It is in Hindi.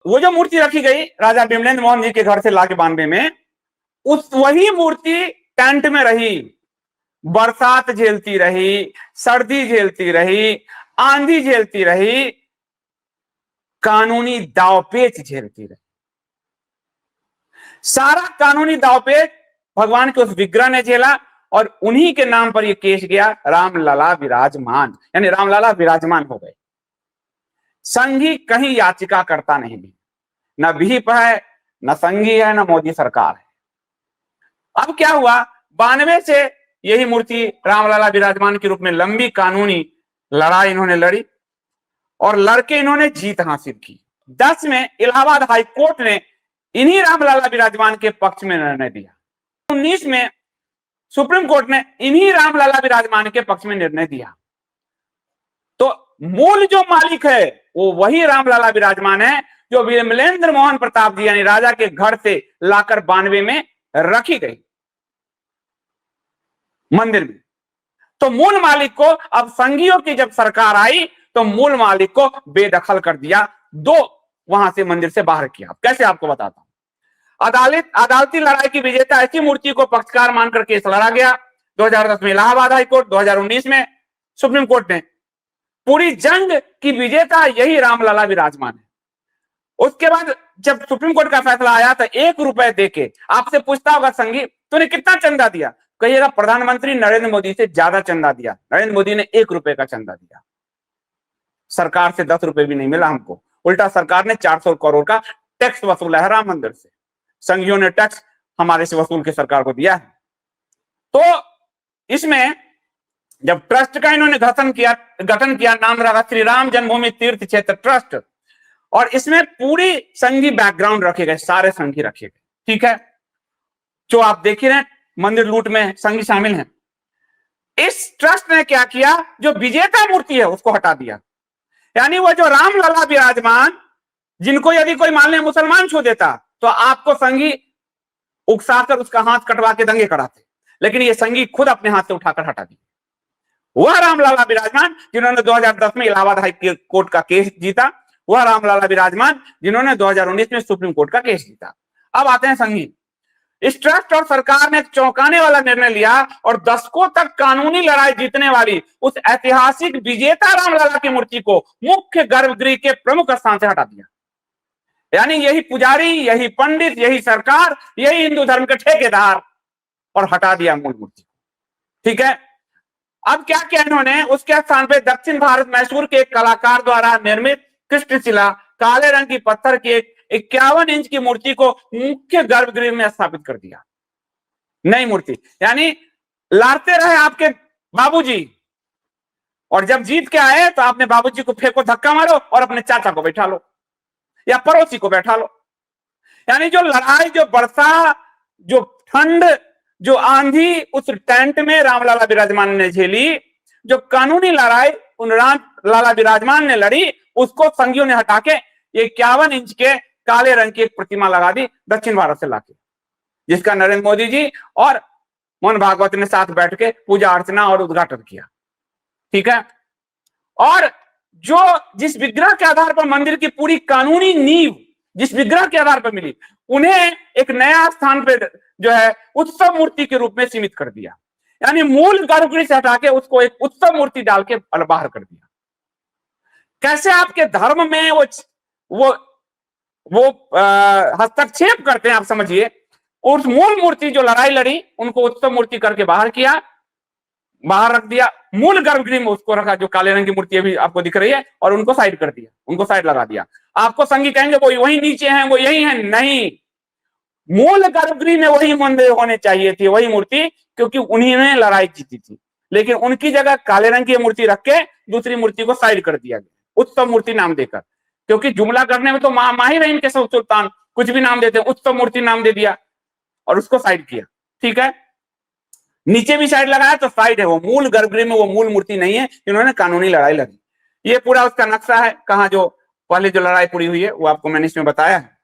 वो जो मूर्ति रखी गई राजा विमलेंद्र मोहन जी के घर से लाके 92 में, वही मूर्ति टेंट में रही, बरसात झेलती रही, सर्दी झेलती रही, आंधी झेलती रही, कानूनी दांवपेच झेलती रही। सारा कानूनी दांवपेच भगवान के उस विग्रह ने झेला और उन्हीं के नाम पर यह केस गया, रामलला विराजमान, यानी रामलला विराजमान हो गए। संघी कहीं याचिका करता नहीं, न भीप है, न संघी है, न मोदी सरकार है। अब क्या हुआ, 92 से यही मूर्ति रामलला विराजमान के रूप में लंबी कानूनी लड़ाई इन्होंने लड़ी और लड़के इन्होंने जीत हासिल की। 10 में इलाहाबाद हाई कोर्ट ने इन्हीं रामलला विराजमान के पक्ष में निर्णय दिया। 19 में सुप्रीम कोर्ट ने इन्हीं रामलला विराजमान के पक्ष में निर्णय दिया। तो मूल जो मालिक है वो वही रामलला विराजमान है जो विमलेंद्र मोहन प्रताप जी यानी राजा के घर से लाकर 92 में रखी गई मंदिर में। तो मूल मालिक को, अब संघियों की जब सरकार आई तो मूल मालिक को बेदखल कर दिया, वहां से मंदिर से बाहर किया। कैसे आपको बताता हूं। अदालती लड़ाई की विजेता ऐसी मूर्ति को पक्षकार मानकर केस लड़ा गया। 2010 में इलाहाबाद हाई कोर्ट, 2019 में सुप्रीम कोर्ट ने। पूरी जंग की विजेता यही रामलला विराजमान है। उसके बाद जब सुप्रीम कोर्ट का फैसला आया तो 1 रुपए देके, आपसे पूछता होगा संघी तूने कितना चंदा दिया, कहिएगा प्रधानमंत्री नरेंद्र मोदी से ज्यादा चंदा दिया। नरेंद्र मोदी ने 1 रुपए का चंदा दिया, सरकार से 10 रुपए भी नहीं मिला हमको। उल्टा सरकार ने 400 करोड़ का टैक्स वसूला है राम मंदिर से। संघियों ने टैक्स हमारे से वसूल के सरकार को दिया है। तो इसमें जब ट्रस्ट का इन्होंने गठन किया, नाम रखा श्री राम जन्मभूमि तीर्थ क्षेत्र ट्रस्ट, और इसमें पूरी संघी बैकग्राउंड रखे गए, सारे संघी रखे गए। ठीक है, जो आप देख रहे हैं मंदिर लूट में संघी शामिल हैं। इस ट्रस्ट ने क्या किया, जो विजेता मूर्ति है उसको हटा दिया। यानी वो जो रामलला विराजमान, जिनको यदि कोई मान ले मुसलमान छू देता तो आपको संघी उकसाकर उसका हाथ कटवा के दंगे कराते, लेकिन ये संघी खुद अपने हाथ से उठाकर हटा दी। वह रामलला विराजमान जिन्होंने 2010 में इलाहाबाद हाई कोर्ट का केस जीता, वह रामलला विराजमान जिन्होंने 2019 में सुप्रीम कोर्ट का केस जीता। अब आते हैं संघी। इस ट्रस्ट और सरकार ने एक चौंकाने वाला निर्णय लिया और दशकों तक कानूनी लड़ाई जीतने वाली उस ऐतिहासिक विजेता रामलला की मूर्ति को मुख्य गर्भगृह के प्रमुख स्थान से हटा दिया। यानी यही पुजारी, यही पंडित, यही सरकार, यही हिंदू धर्म के ठेकेदार, और हटा दिया मूल मूर्ति। ठीक है, अब क्या किया इन्होंने, उसके स्थान पे दक्षिण भारत मैसूर के एक कलाकार द्वारा निर्मित कृष्णशिला काले रंग की पत्थर की एक 51 इंच की मूर्ति को मुख्य गर्भगृह में स्थापित कर दिया। नई मूर्ति, यानी लाते रहे आपके बाबूजी, और जब जीत के आए तो आपने बाबूजी को फेंको, धक्का मारो और अपने चाचा को बैठा लो या पड़ोसी को बैठा लो। यानी जो लड़ाई, जो बरसा, जो ठंड, जो आंधी उस टेंट में रामलला विराजमान ने झेली, जो कानूनी लड़ाई उन रामलला विराजमान ने लड़ी, उसको संघियों ने हटा के 51 इंच के काले रंग की एक प्रतिमा लगा दी दक्षिण भारत से लाके, जिसका नरेंद्र मोदी जी और मोहन भागवत ने साथ बैठ के पूजा अर्चना और उद्घाटन किया। ठीक है, और जिस विग्रह के आधार पर मंदिर की पूरी कानूनी नींव जिस विग्रह के आधार पर मिली, उन्हें एक नया स्थान पे जो है उत्सव मूर्ति के रूप में सीमित कर दिया। यानी मूल गर्भगृह से हटा के उसको एक उत्सव मूर्ति डाल के बाहर कर दिया। कैसे आपके धर्म में वो हस्तक्षेप करते हैं, आप समझिए। उस मूल मूर्ति जो लड़ाई लड़ी उनको उत्सव मूर्ति करके बाहर किया, बाहर रख दिया। मूल गर्भगृह में उसको रखा, जो काले रंग की मूर्ति अभी आपको दिख रही है, और उनको साइड कर दिया, उनको साइड लगा दिया। आपको संघी कहेंगे वो वही नीचे हैं, वो यही है, नहीं, मूल गर्भगृह में वही मंदिर होने चाहिए थी, वही मूर्ति, क्योंकि उन्हीं ने लड़ाई जीती थी। लेकिन उनकी जगह काले रंग की मूर्ति रख के दूसरी मूर्ति को साइड कर दिया गया, उत्सव मूर्ति नाम देकर। क्योंकि जुमला करने में तो माहिर है इनके सुल्तान, कुछ भी नाम देते हैं, उत्सव मूर्ति नाम दे दिया और उसको साइड किया। ठीक है, नीचे भी साइड लगाया तो साइड है, वो मूल गर्भगृह में वो मूल मूर्ति नहीं है। इन्होंने कानूनी लड़ाई लड़ी। ये पूरा उसका नक्शा है, कहाँ जो पहले जो लड़ाई पूरी हुई है वो आपको मैंने इसमें बताया है।